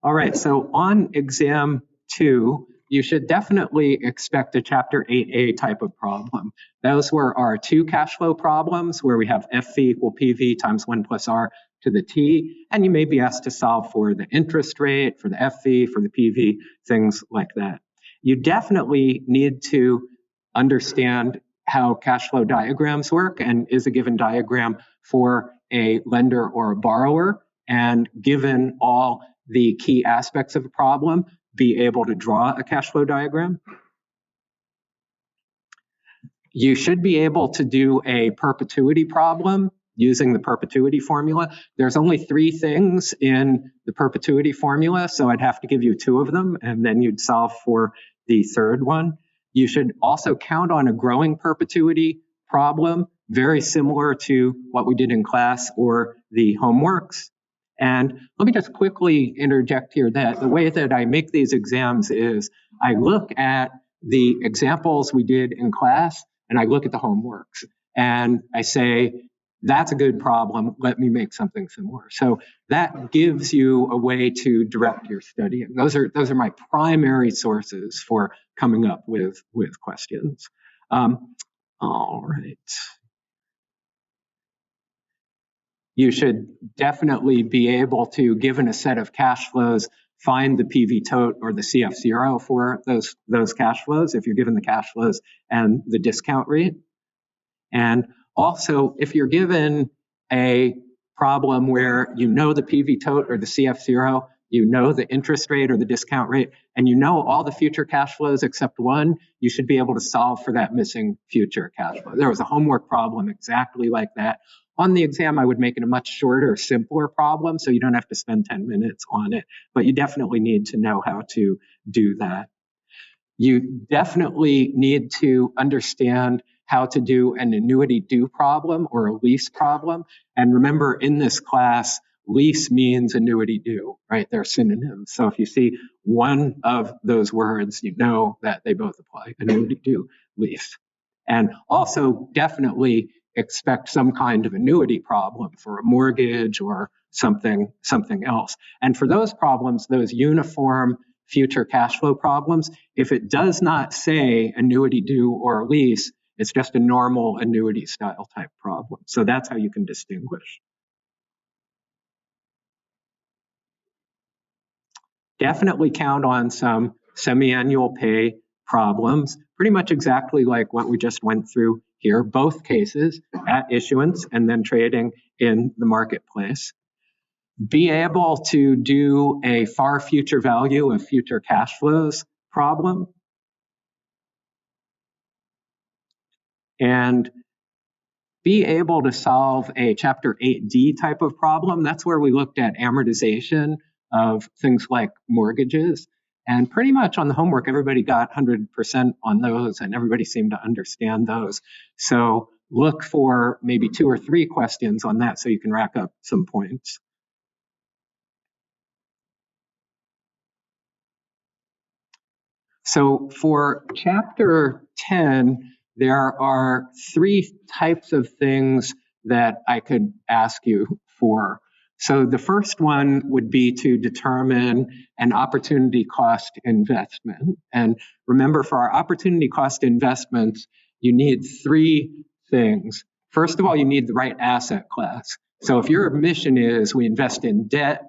All right, so on exam 2, you should definitely expect a chapter 8A type of problem. Those were our 2 cash flow problems where we have FV equal PV times 1 plus R to the T, and you may be asked to solve for the interest rate, for the FV, for the PV, things like that. You definitely need to understand how cash flow diagrams work and is a given diagram for a lender or a borrower, and given all the key aspects of a problem, be able to draw a cash flow diagram. You should be able to do a perpetuity problem using the perpetuity formula. There's only 3 things in the perpetuity formula, so I'd have to give you 2 of them, and then you'd solve for the 3rd one. You should also count on a growing perpetuity problem, very similar to what we did in class or the homeworks. And let me just quickly interject here that the way that I make these exams is I look at the examples we did in class and I look at the homeworks and I say, that's a good problem, let me make something similar. So that gives you a way to direct your studying. Those are my primary sources for coming up with questions. All right. You should definitely be able to, given a set of cash flows, find the PV tote or the CF0 for those cash flows if you're given the cash flows and the discount rate. And also, if you're given a problem where you know the PV tote or the CF0, you know the interest rate or the discount rate, and you know all the future cash flows except one, you should be able to solve for that missing future cash flow. There was a homework problem exactly like that. On the exam, I would make it a much shorter, simpler problem, so you don't have to spend 10 minutes on it, but you definitely need to know how to do that. You definitely need to understand how to do an annuity due problem or a lease problem. And remember, in this class, lease means annuity due, right? They're synonyms. So if you see one of those words, you know that they both apply, annuity due, lease. And also definitely expect some kind of annuity problem for a mortgage or something else. And for those problems, those uniform future cash flow problems, if it does not say annuity due or lease, it's just a normal annuity style type problem. So that's how you can distinguish. Definitely count on some semi-annual pay problems, pretty much exactly like what we just went through here, both cases at issuance and then trading in the marketplace. Be able to do a far future value of future cash flows problem. And be able to solve a Chapter 8D type of problem. That's where we looked at amortization of things like mortgages. And pretty much on the homework, everybody got 100% on those, and everybody seemed to understand those. So look for maybe 2 or 3 questions on that so you can rack up some points. So for Chapter 10, there are 3 types of things that I could ask you for. So the first one would be to determine an opportunity cost investment. And remember, for our opportunity cost investments, you need 3 things. First of all, you need the right asset class. So if your mission is we invest in debt,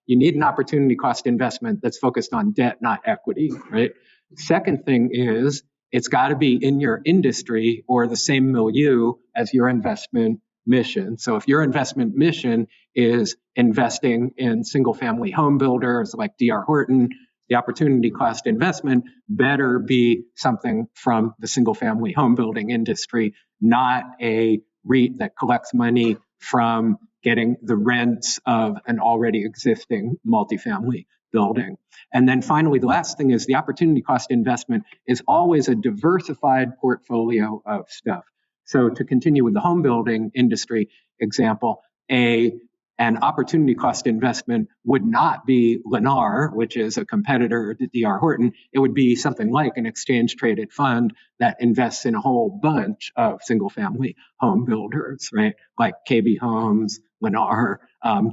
you need an opportunity cost investment that's focused on debt, not equity, right? Second thing is it's got to be in your industry or the same milieu as your investment mission. So if your investment mission is investing in single-family home builders like D.R. Horton, the opportunity cost investment better be something from the single-family home building industry, not a REIT that collects money from getting the rents of an already existing multifamily building. And then finally, the last thing is the opportunity cost investment is always a diversified portfolio of stuff. So to continue with the home building industry example, an opportunity cost investment would not be Lennar, which is a competitor to D.R. Horton. It would be something like an exchange-traded fund that invests in a whole bunch of single-family home builders, right? Like KB Homes, Lennar,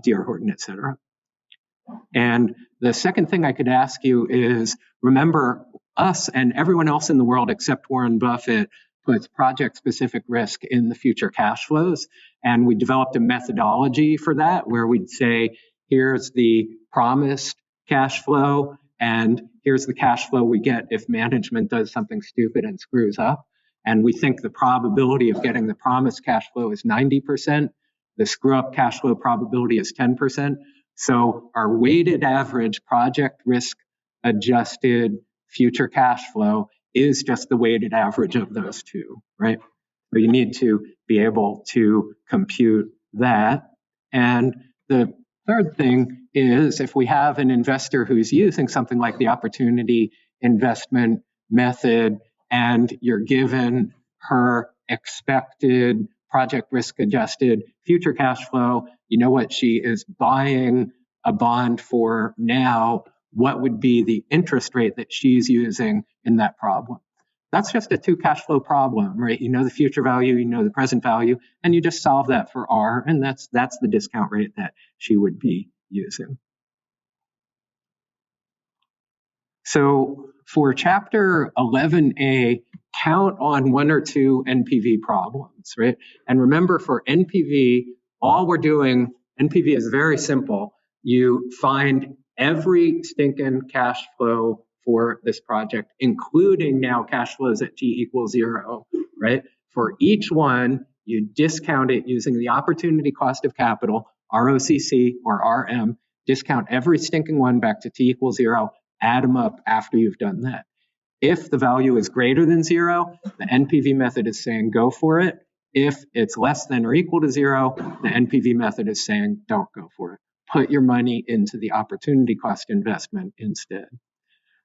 D.R. Horton, et cetera. And the second thing I could ask you is, remember, us and everyone else in the world except Warren Buffett puts project-specific risk in the future cash flows. And we developed a methodology for that where we'd say, here's the promised cash flow, and here's the cash flow we get if management does something stupid and screws up. And we think the probability of getting the promised cash flow is 90%. The screw-up cash flow probability is 10%. So our weighted average project risk adjusted future cash flow is just the weighted average of those two, right? So you need to be able to compute that. And the third thing is, if we have an investor who's using something like the opportunity investment method, and you're given her expected project risk adjusted future cash flow, you know what she is buying a bond for now, what would be the interest rate that she's using in that problem? That's just a two cash flow problem, right? You know the future value, you know the present value, and you just solve that for R, and that's the discount rate that she would be using. So for chapter 11A, count on one or two NPV problems, right? And remember, for NPV, all we're doing, NPV is very simple. You find every stinking cash flow for this project, including now cash flows at t equals 0, right? For each one, you discount it using the opportunity cost of capital, ROCC or RM, discount every stinking one back to t equals 0, add them up after you've done that. If the value is greater than 0, the NPV method is saying go for it. If it's less than or equal to 0, the NPV method is saying don't go for it. Put your money into the opportunity cost investment instead.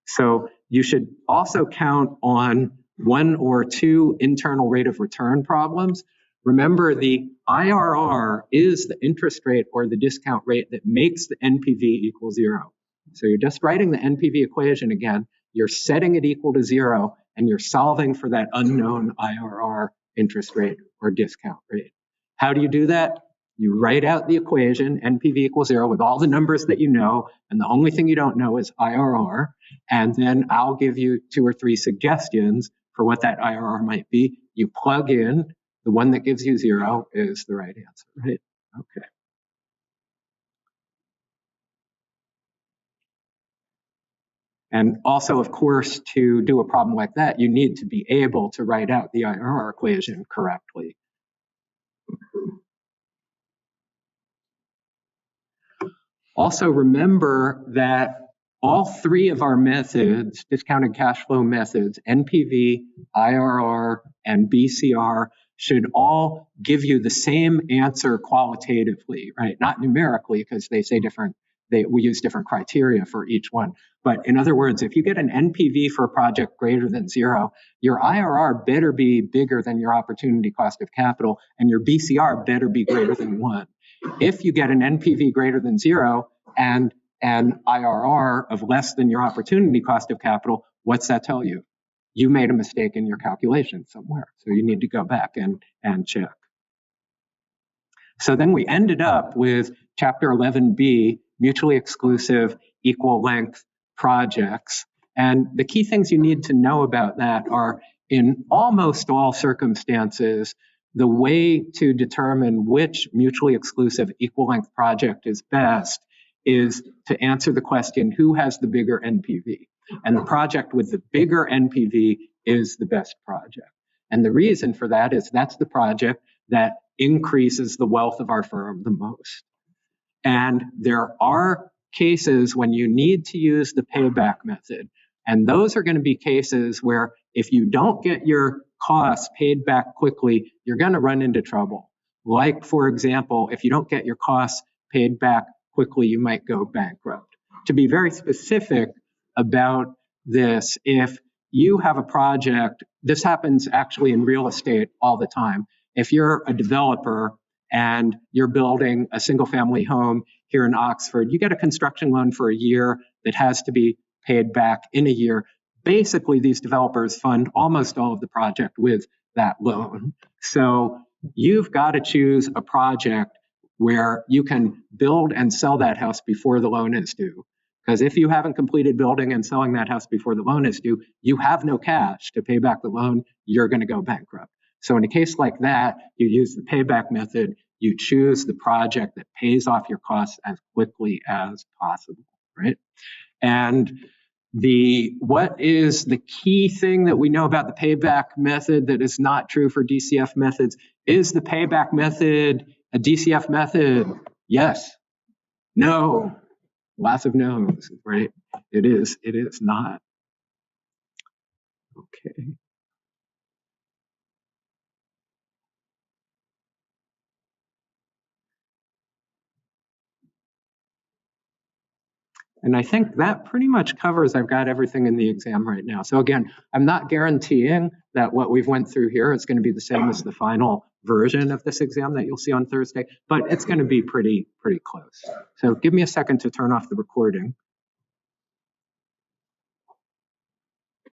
So you should also count on one or two internal rate of return problems. Remember, the IRR is the interest rate or the discount rate that makes the NPV equal 0. So you're just writing the NPV equation again, you're setting it equal to 0, and you're solving for that unknown IRR interest rate or discount rate. How do you do that? You write out the equation, NPV equals 0, with all the numbers that you know, and the only thing you don't know is IRR, and then I'll give you 2 or 3 suggestions for what that IRR might be. You plug in, the one that gives you 0 is the right answer, right? Okay. And also, of course, to do a problem like that, you need to be able to write out the IRR equation correctly. Also, remember that all 3 of our methods, discounted cash flow methods, NPV, IRR, and BCR, should all give you the same answer qualitatively, right? Not numerically, because they say we use different criteria for each one. But in other words, if you get an NPV for a project greater than 0, your IRR better be bigger than your opportunity cost of capital, and your BCR better be greater than 1. If you get an NPV greater than 0 and an IRR of less than your opportunity cost of capital, what's that tell you? You made a mistake in your calculation somewhere. So you need to go back and check. So then we ended up with chapter 11B, mutually exclusive, equal length projects. And the key things you need to know about that are, in almost all circumstances, the way to determine which mutually exclusive equal length project is best is to answer the question, who has the bigger NPV? And the project with the bigger NPV is the best project. And the reason for that is that's the project that increases the wealth of our firm the most. And there are cases when you need to use the payback method. And those are going to be cases where if you don't get your costs paid back quickly, you're going to run into trouble. Like, for example, if you don't get your costs paid back quickly, you might go bankrupt. To be very specific about this, if you have a project, this happens actually in real estate all the time. If you're a developer and you're building a single family home here in Oxford, you get a construction loan for a year that has to be paid back in a year. Basically, these developers fund almost all of the project with that loan. So you've got to choose a project where you can build and sell that house before the loan is due. Because if you haven't completed building and selling that house before the loan is due, you have no cash to pay back the loan. You're going to go bankrupt. So in a case like that, you use the payback method. You choose the project that pays off your costs as quickly as possible, right? And what is the key thing that we know about the payback method that is not true for DCF methods? Is the payback method a DCF method? Yes. No. Lots of no's, right? It is not. Okay. And I think that pretty much covers, I've got everything in the exam right now. So again, I'm not guaranteeing that what we've went through here is going to be the same as the final version of this exam that you'll see on Thursday, but it's going to be pretty close. So give me a second to turn off the recording.